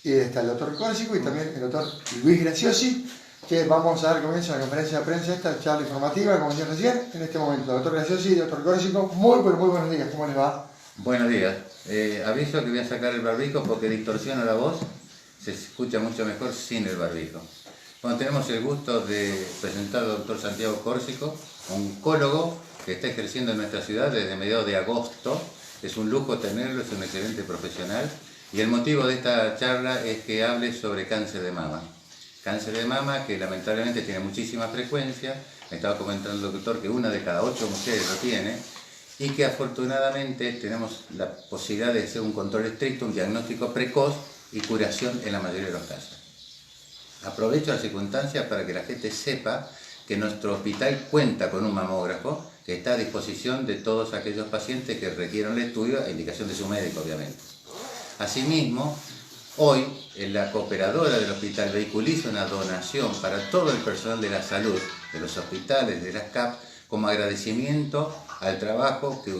Y está el doctor Córsico y también el doctor Luis Graciosi, que vamos a dar comienzo a la conferencia de prensa, esta charla informativa, como decía recién, en este momento. Doctor Graciosi y doctor Córsico, muy buenos días, ¿cómo les va? Buenos días. Aviso que voy a sacar el barbijo porque distorsiona la voz, se escucha mucho mejor sin el barbijo. Bueno, tenemos el gusto de presentar al doctor Santiago Córsico, oncólogo que está ejerciendo en nuestra ciudad desde mediados de agosto. Es un lujo tenerlo, es un excelente profesional. Y el motivo de esta charla es que hable sobre cáncer de mama. Cáncer de mama que lamentablemente tiene muchísima frecuencia. Me estaba comentando el doctor que 1 de cada 8 mujeres lo tiene. Y que afortunadamente tenemos la posibilidad de hacer un control estricto, un diagnóstico precoz y curación en la mayoría de los casos. Aprovecho la circunstancia para que la gente sepa que nuestro hospital cuenta con un mamógrafo que está a disposición de todos aquellos pacientes que requieran el estudio a indicación de su médico, obviamente. Asimismo, hoy la cooperadora del hospital vehiculiza una donación para todo el personal de la salud, de los hospitales, de las CAP, como agradecimiento al trabajo que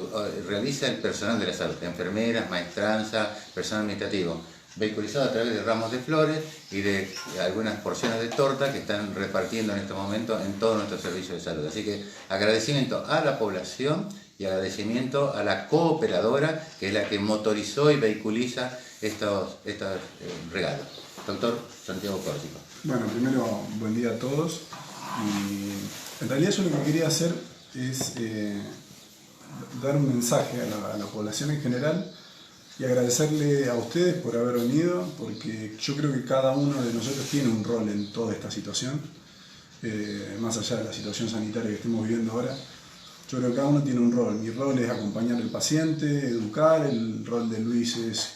realiza el personal de la salud, enfermeras, maestranza, personal administrativo, vehiculizado a través de ramos de flores y de algunas porciones de torta que están repartiendo en este momento en todos nuestros servicios de salud. Así que agradecimiento a la población y agradecimiento a la cooperadora, que es la que motorizó y vehiculiza estos regalos. Doctor Santiago Córsico. Bueno, primero, buen día a todos. Y en realidad yo lo que quería hacer es dar un mensaje a la población en general y agradecerle a ustedes por haber venido, porque yo creo que cada uno de nosotros tiene un rol en toda esta situación, más allá de la situación sanitaria que estemos viviendo ahora. Yo creo que cada uno tiene un rol. Mi rol es acompañar al paciente, educar. El rol de Luis es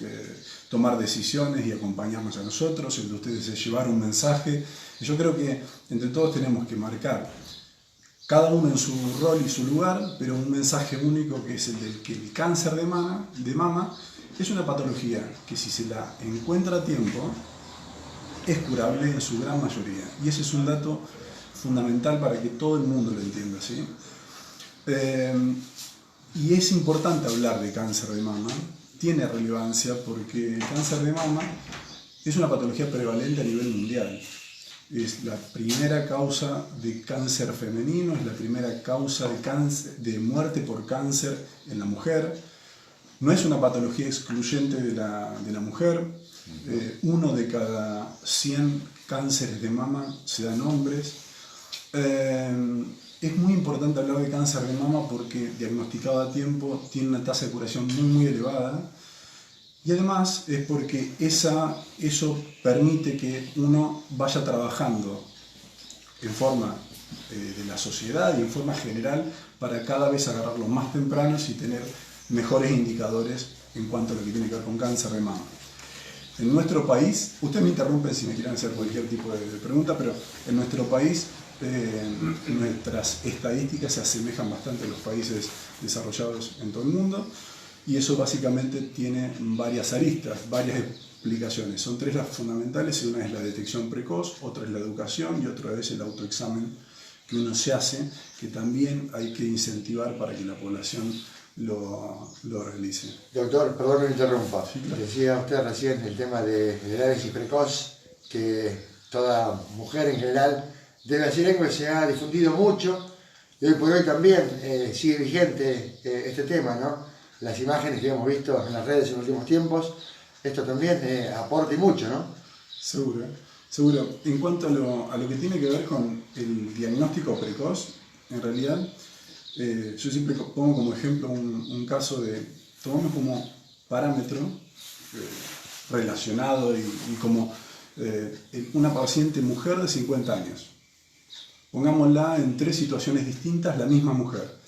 tomar decisiones y acompañarnos a nosotros. El de ustedes es llevar un mensaje. Y yo creo que entre todos tenemos que marcar, cada uno en su rol y su lugar, pero un mensaje único, que es el del que el cáncer de mama es una patología que, si se la encuentra a tiempo, es curable en su gran mayoría. Y ese es un dato fundamental para que todo el mundo lo entienda, ¿sí? Y es importante hablar de cáncer de mama, tiene relevancia porque el cáncer de mama es una patología prevalente a nivel mundial. Es la primera causa de cáncer femenino, es la primera causa de muerte por cáncer en la mujer. No es una patología excluyente de la mujer. 1 de cada 100 cánceres de mama se dan hombres. Es muy importante hablar de cáncer de mama porque, diagnosticado a tiempo, tiene una tasa de curación muy elevada. Y además es porque eso permite que uno vaya trabajando en forma de la sociedad y en forma general para cada vez agarrarlo más tempranos y tener mejores indicadores en cuanto a lo que tiene que ver con cáncer de mama. En nuestro país, ustedes me interrumpen si me quieren hacer cualquier tipo de pregunta, pero en nuestro país nuestras estadísticas se asemejan bastante a los países desarrollados en todo el mundo. Y eso básicamente tiene varias aristas, varias explicaciones. Son 3 las fundamentales, y una es la detección precoz, otra es la educación y otra es el autoexamen que uno se hace, que también hay que incentivar para que la población lo realice. Doctor, perdón que me interrumpa. Sí, claro. Decía usted recién el tema del análisis precoz, que toda mujer en general debe hacer algo, que se ha difundido mucho, y hoy por hoy también sigue vigente este tema, ¿no? Las imágenes que hemos visto en las redes en los últimos tiempos, esto también aporta y mucho, ¿no? Seguro. En cuanto a lo que tiene que ver con el diagnóstico precoz, en realidad, yo siempre pongo como ejemplo un caso tomamos como parámetro relacionado y como una paciente mujer de 50 años. Pongámosla en 3 situaciones distintas, la misma mujer.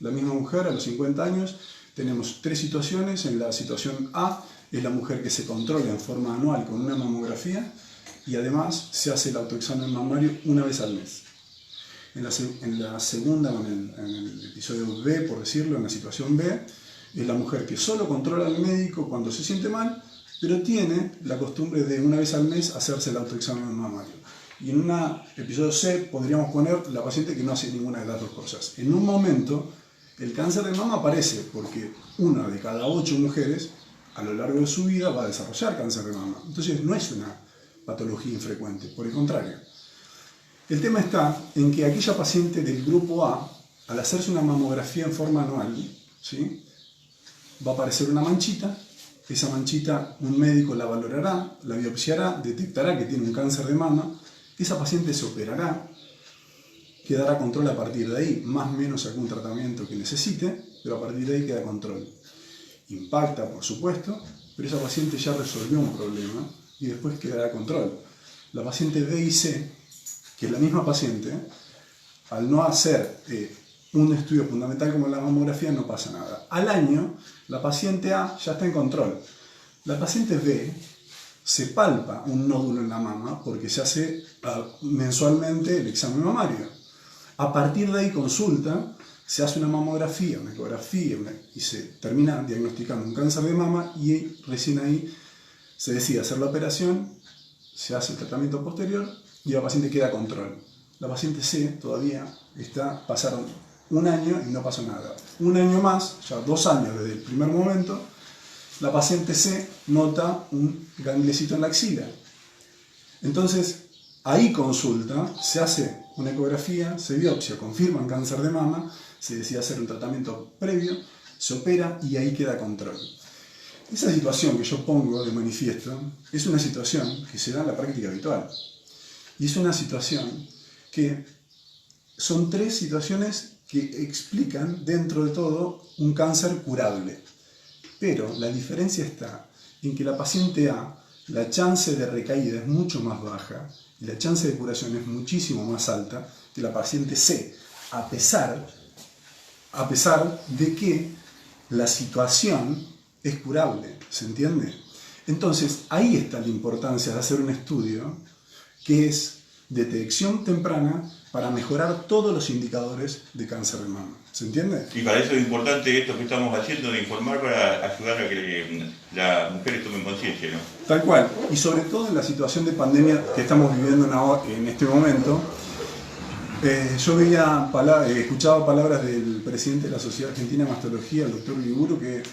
La misma mujer a los 50 años. Tenemos 3 situaciones. En la situación A es la mujer que se controla en forma anual con una mamografía y además se hace el autoexamen mamario una vez al mes. En la segunda, en el episodio B, por decirlo, en la situación B, es la mujer que solo controla al médico cuando se siente mal, pero tiene la costumbre de una vez al mes hacerse el autoexamen mamario. Y en un episodio C podríamos poner la paciente que no hace ninguna de las 2 cosas. En un momento, el cáncer de mama aparece porque 1 de cada 8 mujeres a lo largo de su vida va a desarrollar cáncer de mama. Entonces no es una patología infrecuente, por el contrario. El tema está en que aquella paciente del grupo A, al hacerse una mamografía en forma anual, ¿sí?, va a aparecer una manchita. Esa manchita un médico la valorará, la biopsiará, detectará que tiene un cáncer de mama. Esa paciente se operará, quedará control a partir de ahí, más o menos algún tratamiento que necesite, pero a partir de ahí queda control. Impacta, por supuesto, pero esa paciente ya resolvió un problema y después quedará control. La paciente B y C, que es la misma paciente, al no hacer un estudio fundamental como la mamografía, no pasa nada. Al año, la paciente A ya está en control. La paciente B se palpa un nódulo en la mama porque se hace mensualmente el examen mamario. A partir de ahí consulta, se hace una mamografía, una ecografía y se termina diagnosticando un cáncer de mama y recién ahí se decide hacer la operación, se hace el tratamiento posterior y la paciente queda a control. La paciente C todavía pasaron un año y no pasó nada. Un año más, ya 2 años desde el primer momento, la paciente C nota un gangliecito en la axila. Entonces, ahí consulta, se hace una ecografía, se biopsia, confirman cáncer de mama, se decide hacer un tratamiento previo, se opera y ahí queda control. Esa situación que yo pongo de manifiesto es una situación que se da en la práctica habitual. Y es una situación que son 3 situaciones que explican dentro de todo un cáncer curable. Pero la diferencia está en que la paciente A, la chance de recaída es mucho más baja y la chance de curación es muchísimo más alta que la paciente C, a pesar de que la situación es curable, ¿se entiende? Entonces, ahí está la importancia de hacer un estudio que es detección temprana para mejorar todos los indicadores de cáncer de mama. ¿Se entiende? Y para eso es importante esto que estamos haciendo de informar para ayudar a que las mujeres tomen conciencia, ¿no? Tal cual. Y sobre todo en la situación de pandemia que estamos viviendo en este momento, yo escuchaba palabras del presidente de la Sociedad Argentina de Mastología, el doctor Liburu, que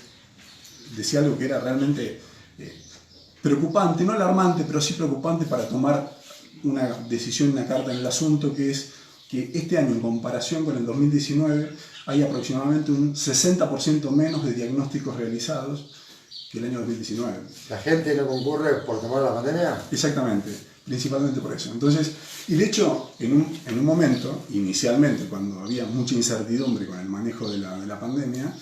decía algo que era realmente preocupante, no alarmante, pero sí preocupante para tomar una decisión, una carta en el asunto, que es que este año, en comparación con el 2019, hay aproximadamente un 60% menos de diagnósticos realizados que el año 2019. ¿La gente no concurre por temor a la pandemia? Exactamente, principalmente por eso. Entonces, y de hecho, en un momento, inicialmente, cuando había mucha incertidumbre con el manejo de la pandemia,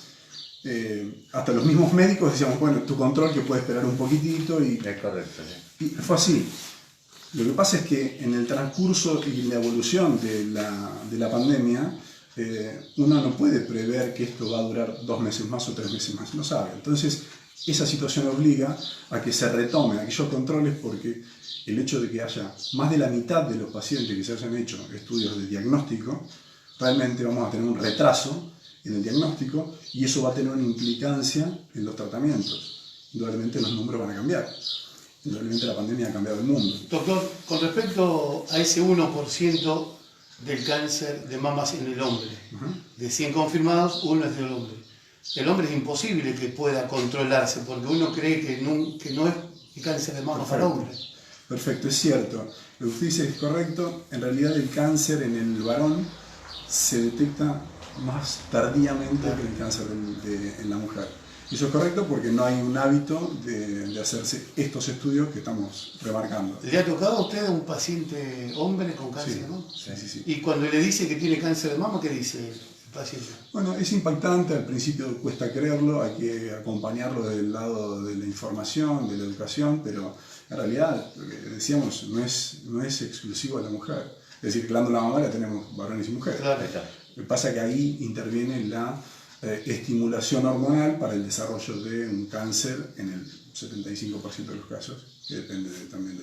hasta los mismos médicos decíamos, bueno, tu control que puede esperar un poquitito y... Es correcto, sí. Y fue así. Lo que pasa es que en el transcurso y la evolución de la pandemia, uno no puede prever que esto va a durar 2 meses más o 3 meses más, no sabe. Entonces, esa situación obliga a que se retomen aquellos controles, porque el hecho de que haya más de la mitad de los pacientes que se hayan hecho estudios de diagnóstico, realmente vamos a tener un retraso en el diagnóstico y eso va a tener una implicancia en los tratamientos. Indudablemente los números van a cambiar. Indudablemente la pandemia ha cambiado el mundo. Doctor, con respecto a ese 1% del cáncer de mamas en el hombre, de 100 confirmados, 1 es del hombre. El hombre es imposible que pueda controlarse porque uno cree que no es el cáncer de mama para hombre. Perfecto, es cierto. Lo que usted dice es correcto. En realidad el cáncer en el varón se detecta más tardíamente que el cáncer en la mujer. Y eso es correcto porque no hay un hábito de hacerse estos estudios que estamos remarcando. ¿Le ha tocado a usted a un paciente hombre con cáncer de mama? Sí. Y cuando le dice que tiene cáncer de mama, ¿qué dice el paciente? Bueno, es impactante, al principio cuesta creerlo, hay que acompañarlo del lado de la información, de la educación, pero en realidad, lo que decíamos, no es exclusivo a la mujer. Es decir, glándula mamaria tenemos varones y mujeres. Claro. Lo que pasa es que ahí interviene la estimulación hormonal para el desarrollo de un cáncer en el 75% de los casos, que depende también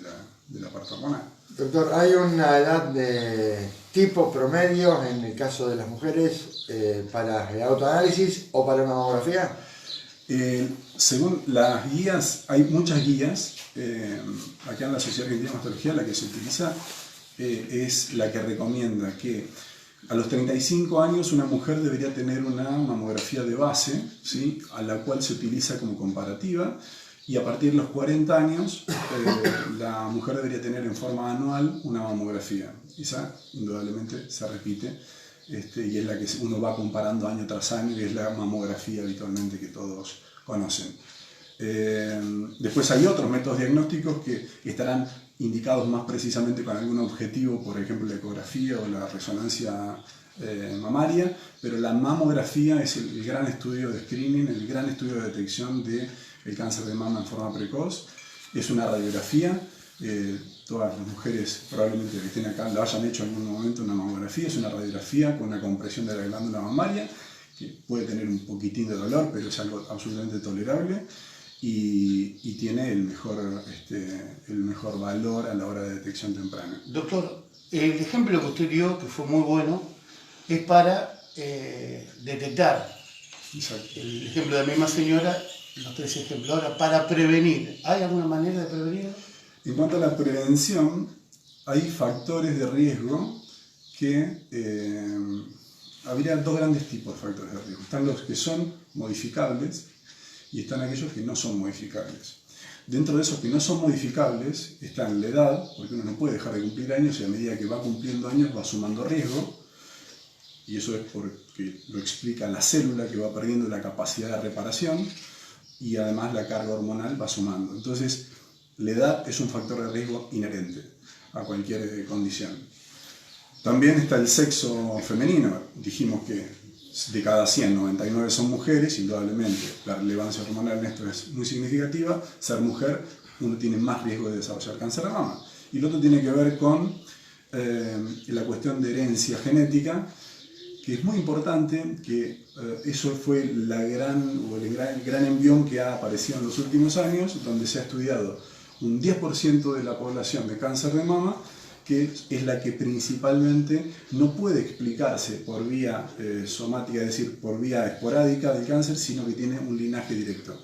de la parte hormonal. Doctor, ¿hay una edad de tipo promedio en el caso de las mujeres para el autoanálisis o para una mamografía? Según las guías, hay muchas guías. Acá en la Sociedad Argentina de Mastología la que se utiliza es la que recomienda que A los 35 años una mujer debería tener una mamografía de base, ¿sí? A la cual se utiliza como comparativa, y a partir de los 40 años la mujer debería tener en forma anual una mamografía. Esa indudablemente se repite y es la que uno va comparando año tras año y es la mamografía habitualmente que todos conocen. Después hay otros métodos diagnósticos que estarán indicados más precisamente con algún objetivo, por ejemplo la ecografía o la resonancia mamaria, pero la mamografía es el gran estudio de screening, el gran estudio de detección del cáncer de mama en forma precoz. Es una radiografía, todas las mujeres probablemente que estén acá lo hayan hecho en algún momento una mamografía, es una radiografía con una compresión de la glándula mamaria, que puede tener un poquitín de dolor, pero es algo absolutamente tolerable. Y tiene el mejor valor a la hora de detección temprana. Doctor, el ejemplo que usted dio, que fue muy bueno, es para detectar. Exacto. El ejemplo de la misma señora, los 3 ejemplos. Ahora, para prevenir, ¿hay alguna manera de prevenir? En cuanto a la prevención, hay factores de riesgo que habría 2 grandes tipos de factores de riesgo. Están los que son modificables y están aquellos que no son modificables. Dentro de esos que no son modificables están la edad, porque uno no puede dejar de cumplir años y a medida que va cumpliendo años va sumando riesgo, y eso es porque lo explica la célula que va perdiendo la capacidad de reparación y además la carga hormonal va sumando. Entonces, la edad es un factor de riesgo inherente a cualquier condición. También está el sexo femenino. Dijimos que de cada 100, 99 son mujeres, indudablemente la relevancia hormonal en esto es muy significativa. Ser mujer, uno tiene más riesgo de desarrollar cáncer de mama. Y lo otro tiene que ver con la cuestión de herencia genética, que es muy importante, que eso fue el gran envión que ha aparecido en los últimos años, donde se ha estudiado un 10% de la población de cáncer de mama, que es la que principalmente no puede explicarse por vía somática, es decir, por vía esporádica del cáncer, sino que tiene un linaje directo.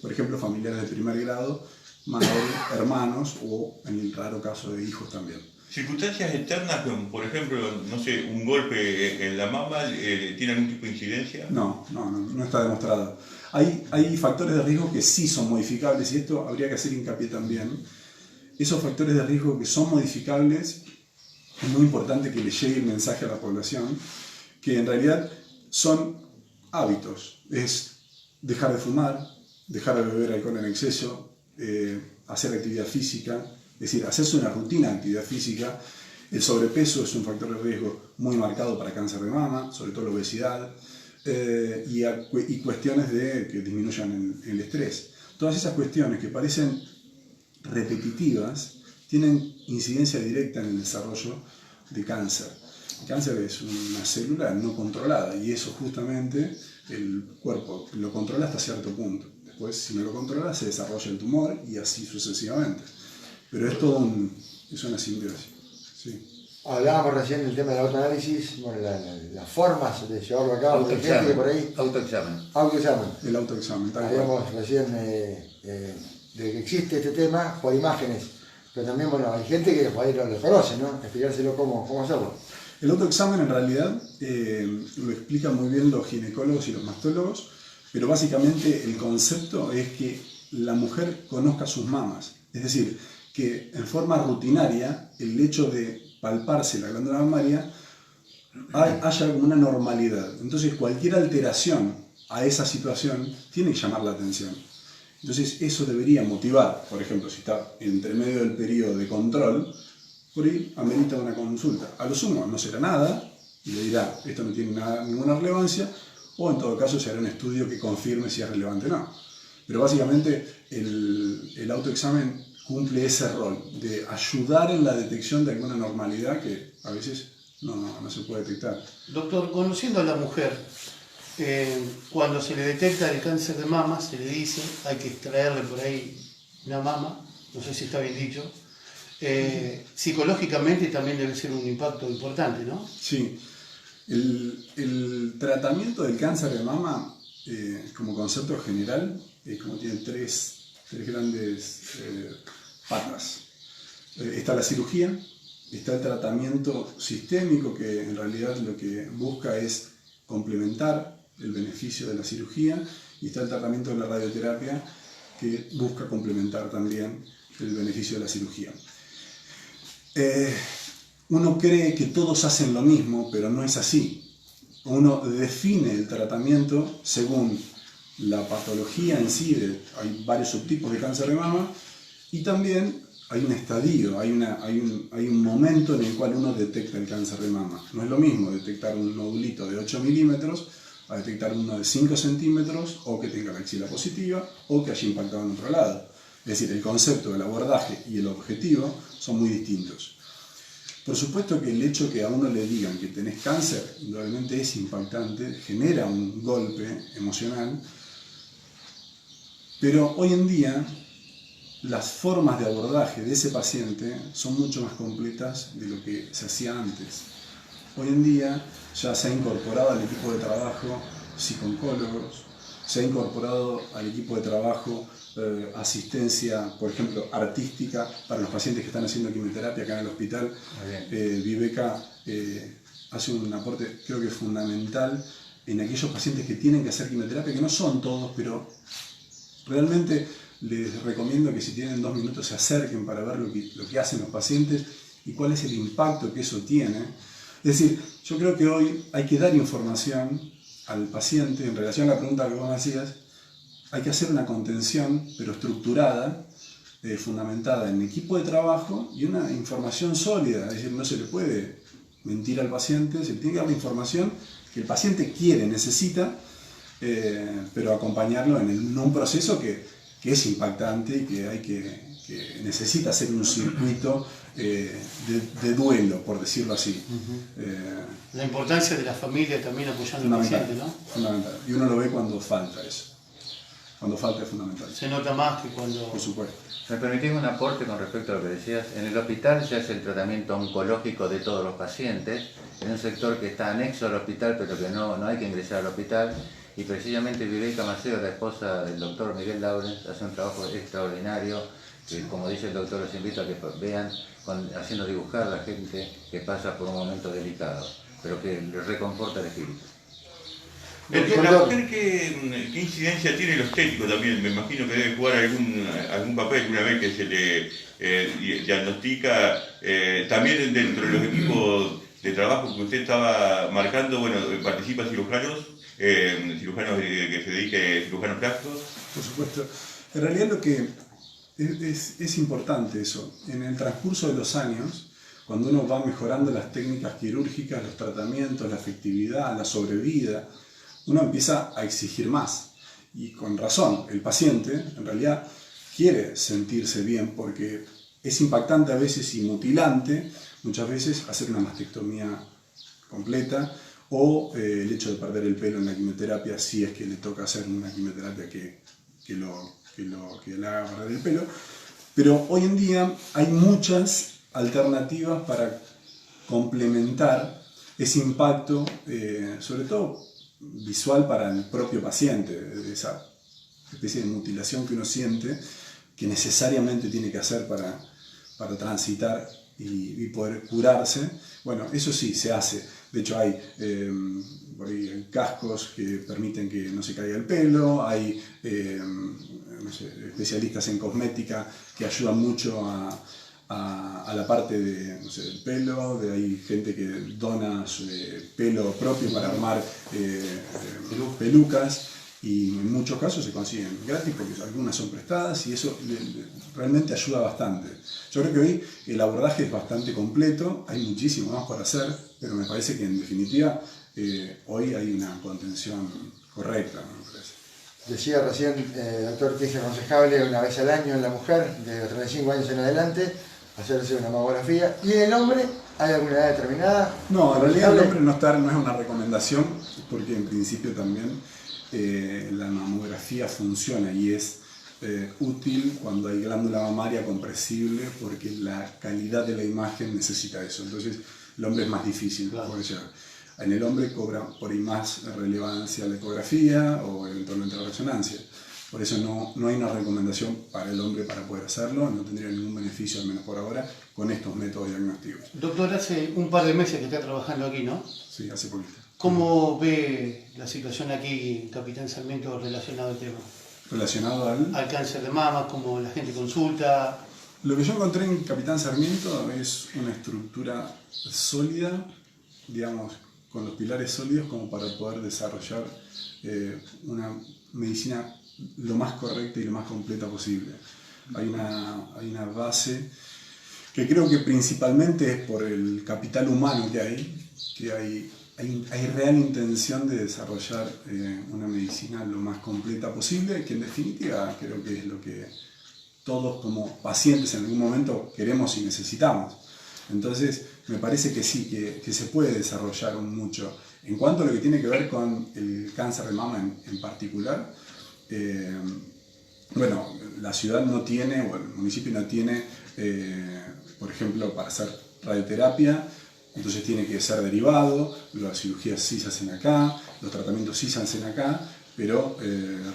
Por ejemplo, familiares de primer grado, madre, hermanos o, en el raro caso, de hijos también. ¿Circunstancias externas, como por ejemplo, no sé, un golpe en la mama, tiene algún tipo de incidencia? No está demostrado. Hay factores de riesgo que sí son modificables y esto habría que hacer hincapié también. Esos factores de riesgo que son modificables, es muy importante que le llegue el mensaje a la población, que en realidad son hábitos. Es dejar de fumar, dejar de beber alcohol en exceso, hacer actividad física, es decir, hacerse una rutina de actividad física. El sobrepeso es un factor de riesgo muy marcado para cáncer de mama, sobre todo la obesidad, y cuestiones que disminuyan el estrés. Todas esas cuestiones que parecen repetitivas tienen incidencia directa en el desarrollo de cáncer. El cáncer es una célula no controlada y eso justamente el cuerpo lo controla hasta cierto punto. Después, si no lo controla, se desarrolla el tumor y así sucesivamente. Pero es todo es una simbiosis. Sí. Hablábamos recién del tema del autoanálisis, bueno, las formas de llevarlo a cabo, porque gente que por ahí... Autoexamen. Autoexamen. El autoexamen, tal cual. Hablábamos recién de que existe este tema por imágenes, pero también, bueno, hay gente que por ahí lo conoce, ¿no? Explicárselo cómo hacerlo. El autoexamen en realidad lo explican muy bien los ginecólogos y los mastólogos, pero básicamente el concepto es que la mujer conozca sus mamas, es decir, que en forma rutinaria el hecho de palparse la glándula mamaria haya una normalidad. Entonces cualquier alteración a esa situación tiene que llamar la atención. Entonces eso debería motivar, por ejemplo, si está entre medio del periodo de control, por ahí amerita una consulta. A lo sumo no será nada y le dirá, esto no tiene ninguna relevancia, o en todo caso se hará un estudio que confirme si es relevante o no. Pero básicamente el autoexamen cumple ese rol de ayudar en la detección de alguna normalidad que a veces no se puede detectar. Doctor, conociendo a la mujer, cuando se le detecta el cáncer de mama, se le dice, hay que extraerle por ahí una mama, no sé si está bien dicho, psicológicamente también debe ser un impacto importante, ¿no? Sí, el tratamiento del cáncer de mama, como concepto general, como tiene tres grandes patas. Está la cirugía, está el tratamiento sistémico, que en realidad lo que busca es complementar el beneficio de la cirugía, y está el tratamiento de la radioterapia, que busca complementar también el beneficio de la cirugía. Uno cree que todos hacen lo mismo, pero no es así. Uno define el tratamiento según la patología en sí, hay varios subtipos de cáncer de mama, y también hay un estadio, hay un momento en el cual uno detecta el cáncer de mama. No es lo mismo detectar un nodulito de 8 milímetros a detectar uno de 5 centímetros, o que tenga la axila positiva, o que haya impactado en otro lado. Es decir, el concepto del abordaje y el objetivo son muy distintos. Por supuesto que el hecho que a uno le digan que tenés cáncer, indudablemente es impactante, genera un golpe emocional, pero hoy en día las formas de abordaje de ese paciente son mucho más completas de lo que se hacía antes. Hoy en día ya se ha incorporado al equipo de trabajo psicooncólogos, se ha incorporado al equipo de trabajo asistencia, por ejemplo, artística para los pacientes que están haciendo quimioterapia acá en el hospital. Viveca hace un aporte, creo que fundamental, en aquellos pacientes que tienen que hacer quimioterapia, que no son todos, pero realmente les recomiendo que si tienen 2 minutos se acerquen para ver lo que hacen los pacientes y cuál es el impacto que eso tiene. Es decir, yo creo que hoy hay que dar información al paciente en relación a la pregunta que vos me hacías. Hay que hacer una contención, pero estructurada, fundamentada en equipo de trabajo y una información sólida. Es decir, no se le puede mentir al paciente, se le tiene que dar la información que el paciente quiere, necesita, pero acompañarlo en un proceso que es impactante y que necesita hacer un circuito de duelo, por decirlo así. La importancia de la familia también apoyando al paciente, ¿no? Fundamental. Y uno lo ve cuando falta eso. Cuando falta es fundamental. Se nota más que cuando... Por supuesto. ¿Me permitís un aporte con respecto a lo que decías? En el hospital se hace el tratamiento oncológico de todos los pacientes, en un sector que está anexo al hospital, pero que no hay que ingresar al hospital. Y precisamente Viveca Macedo, la esposa del doctor Miguel Laurens, hace un trabajo extraordinario, que como dice el doctor, los invito a que vean, haciendo dibujar a la gente que pasa por un momento delicado, pero que les reconforta el espíritu. La mujer, ¿qué incidencia tiene lo estético también? Me imagino que debe jugar algún papel una vez que se le diagnostica, también dentro de los equipos de trabajo que usted estaba marcando, bueno, participan cirujanos que se dediquen, cirujanos plásticos. Por supuesto. En realidad lo que es importante eso. En el transcurso de los años, cuando uno va mejorando las técnicas quirúrgicas, los tratamientos, la efectividad, la sobrevida, uno empieza a exigir más. Y con razón, el paciente en realidad quiere sentirse bien, porque es impactante a veces y mutilante, muchas veces, hacer una mastectomía completa, o el hecho de perder el pelo en la quimioterapia, si es que le toca hacer una quimioterapia que le haga perder el pelo. Pero hoy en día hay muchas alternativas para complementar ese impacto, sobre todo visual para el propio paciente, esa especie de mutilación que uno siente, que necesariamente tiene que hacer para transitar y poder curarse. Bueno, eso sí, se hace. De hecho hay por ahí cascos que permiten que no se caiga el pelo, hay especialistas en cosmética que ayudan mucho a la parte del pelo, hay gente que dona pelo propio para armar pelucas, y en muchos casos se consiguen gratis porque algunas son prestadas y eso realmente ayuda bastante. Yo creo que hoy el abordaje es bastante completo, hay muchísimo más por hacer, pero me parece que en definitiva hoy hay una contención correcta, me parece. Decía recién, doctor, que es aconsejable una vez al año en la mujer de 35 años en adelante hacerse una mamografía. ¿Y en el hombre hay alguna edad determinada? No, en realidad el hombre no es una recomendación, porque en principio también la mamografía funciona y es útil cuando hay glándula mamaria compresible, porque la calidad de la imagen necesita eso. Entonces el hombre es más difícil. Claro. En el hombre cobra por ahí más relevancia la ecografía o eventualmente la resonancia. Por eso no hay una recomendación para el hombre para poder hacerlo, no tendría ningún beneficio, al menos por ahora, con estos métodos diagnósticos. Doctor, hace un par de meses que está trabajando aquí, ¿no? Sí, hace poquito. ¿Cómo ve la situación aquí en Capitán Sarmiento relacionado al tema? Relacionado Al cáncer de mama, como la gente consulta. Lo que yo encontré en Capitán Sarmiento es una estructura sólida, digamos, con los pilares sólidos como para poder desarrollar una medicina lo más correcta y lo más completa posible. Hay una base que creo que principalmente es por el capital humano que hay real intención de desarrollar una medicina lo más completa posible, que en definitiva creo que es lo que todos como pacientes en algún momento queremos y necesitamos. Entonces me parece que sí, que se puede desarrollar mucho. En cuanto a lo que tiene que ver con el cáncer de mama en particular, bueno, la ciudad no tiene, o el municipio no tiene, por ejemplo, para hacer radioterapia, entonces tiene que ser derivado, las cirugías sí se hacen acá, los tratamientos sí se hacen acá, pero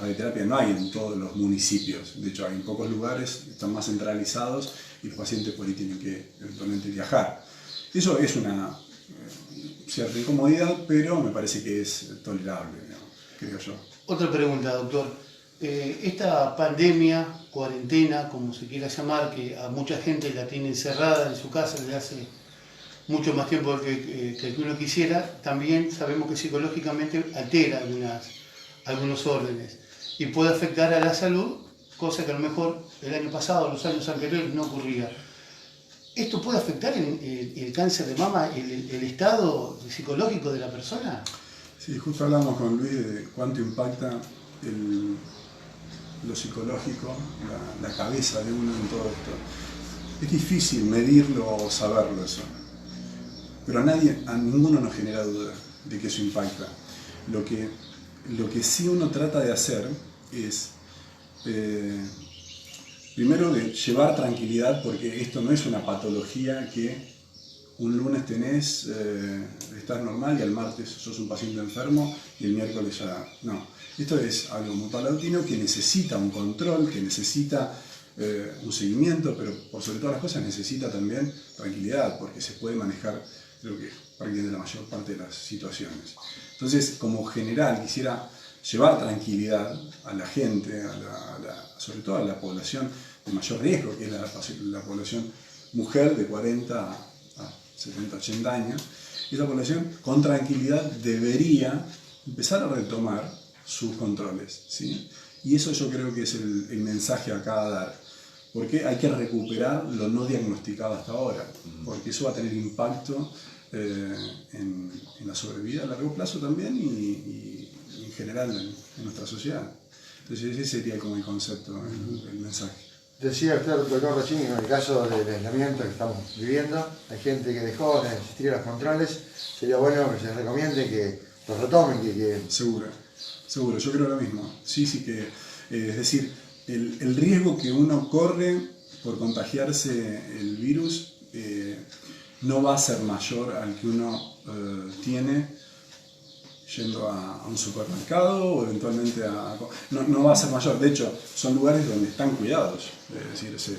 radioterapia no hay en todos los municipios. De hecho, hay en pocos lugares, están más centralizados y los pacientes por ahí tienen que eventualmente viajar. Eso es una cierta incomodidad, pero me parece que es tolerable, ¿no? Creo yo. Otra pregunta, doctor. Esta pandemia, cuarentena, como se quiera llamar, que a mucha gente la tiene encerrada en su casa desde hace mucho más tiempo que el que uno quisiera, también sabemos que psicológicamente altera algunos órdenes y puede afectar a la salud, cosa que a lo mejor el año pasado, los años anteriores, no ocurría. ¿Esto puede afectar el cáncer de mama, el estado psicológico de la persona? Sí, justo hablamos con Luis de cuánto impacta lo psicológico, la cabeza de uno en todo esto. Es difícil medirlo o saberlo eso, pero a ninguno nos genera duda de que eso impacta. Lo que sí uno trata de hacer es, primero, de llevar tranquilidad, porque esto no es una patología que un lunes estás normal y al martes sos un paciente enfermo y el miércoles ya no. Esto es algo muy paulatino que necesita un control, que necesita un seguimiento, pero por sobre todas las cosas necesita también tranquilidad, porque se puede manejar, creo que prácticamente la mayor parte de las situaciones. Entonces, como general, quisiera llevar tranquilidad a la gente, sobre todo a la población de mayor riesgo, que es la población mujer de 40 a 70, 80 años. Esa población con tranquilidad debería empezar a retomar sus controles, ¿sí? Y eso yo creo que es el mensaje acá a dar, porque hay que recuperar lo no diagnosticado hasta ahora, porque eso va a tener impacto en la sobrevida a largo plazo también y en general en nuestra sociedad. Entonces ese sería como el concepto, el mensaje. Decía usted, doctor Rossini, con el caso del aislamiento que estamos viviendo, hay gente que dejó de asistir a los controles, sería bueno que se recomiende que los retomen, Seguro, yo creo lo mismo. Sí, que, es decir, el riesgo que uno corre por contagiarse el virus no va a ser mayor al que uno tiene yendo a un supermercado o eventualmente no va a ser mayor. De hecho, son lugares donde están cuidados, es decir,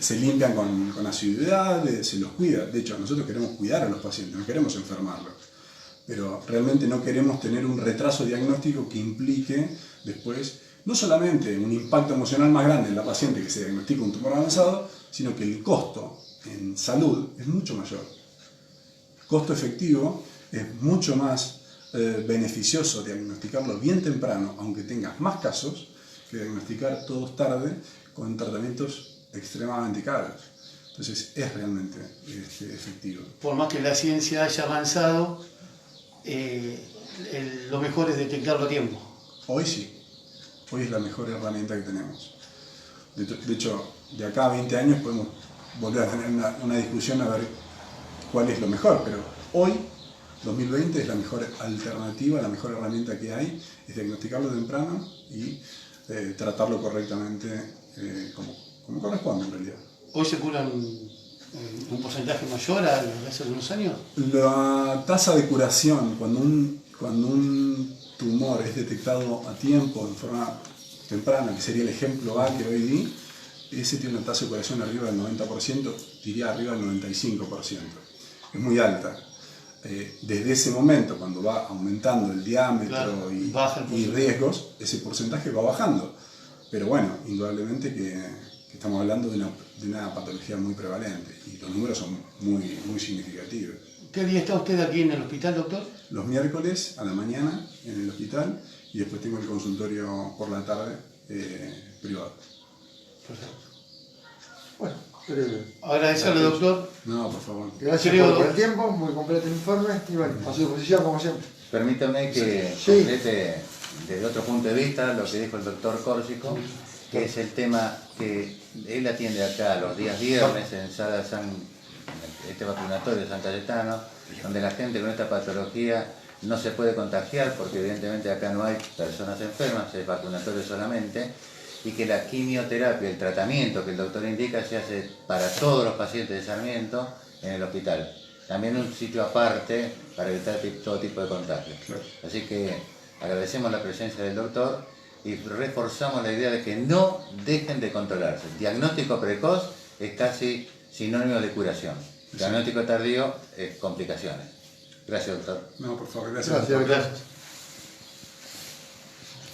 se limpian con asiduidad, se los cuida. De hecho, nosotros queremos cuidar a los pacientes, no queremos enfermarlos, pero realmente no queremos tener un retraso diagnóstico que implique después no solamente un impacto emocional más grande en la paciente que se diagnostica un tumor avanzado, sino que el costo en salud es mucho mayor. El costo efectivo es mucho más beneficioso diagnosticarlo bien temprano, aunque tengas más casos, que diagnosticar todos tarde con tratamientos extremadamente caros. Entonces es realmente efectivo. Por más que la ciencia haya avanzado, lo mejor es detectarlo a tiempo. Hoy sí, hoy es la mejor herramienta que tenemos. De hecho, de acá a 20 años podemos volver a tener una discusión a ver cuál es lo mejor, pero hoy 2020 es la mejor alternativa, la mejor herramienta que hay, es diagnosticarlo temprano y tratarlo correctamente como corresponde en realidad. ¿Hoy se curan un porcentaje mayor a lo de hace algunos años? La tasa de curación, cuando un tumor es detectado a tiempo, en forma temprana, que sería el ejemplo A que hoy di, ese tiene una tasa de curación arriba del 90%, diría arriba del 95%. Es muy alta. Desde ese momento, cuando va aumentando el diámetro y riesgos, ese porcentaje va bajando. Pero bueno, indudablemente que estamos hablando de una patología muy prevalente y los números son muy, muy significativos. ¿Qué día está usted aquí en el hospital, doctor? Los miércoles a la mañana en el hospital y después tengo el consultorio por la tarde privado. Perfecto. Bueno, agradecerle, doctor. No, por favor. Gracias por el tiempo, muy completo el informe y bueno, a su disposición como siempre. Permítame que complete desde otro punto de vista lo que dijo el doctor Córsico, que es el tema que él atiende acá los días viernes en sala de este vacunatorio de San Cayetano, donde la gente con esta patología no se puede contagiar porque evidentemente acá no hay personas enfermas, es vacunatorio solamente, y que la quimioterapia, el tratamiento que el doctor indica se hace para todos los pacientes de Sarmiento en el hospital. También un sitio aparte para evitar todo tipo de contagios. Así que agradecemos la presencia del doctor y reforzamos la idea de que no dejen de controlarse. El diagnóstico precoz es casi sinónimo de curación. Diagnóstico tardío es complicaciones. Gracias, doctor. No, por favor, gracias. Gracias.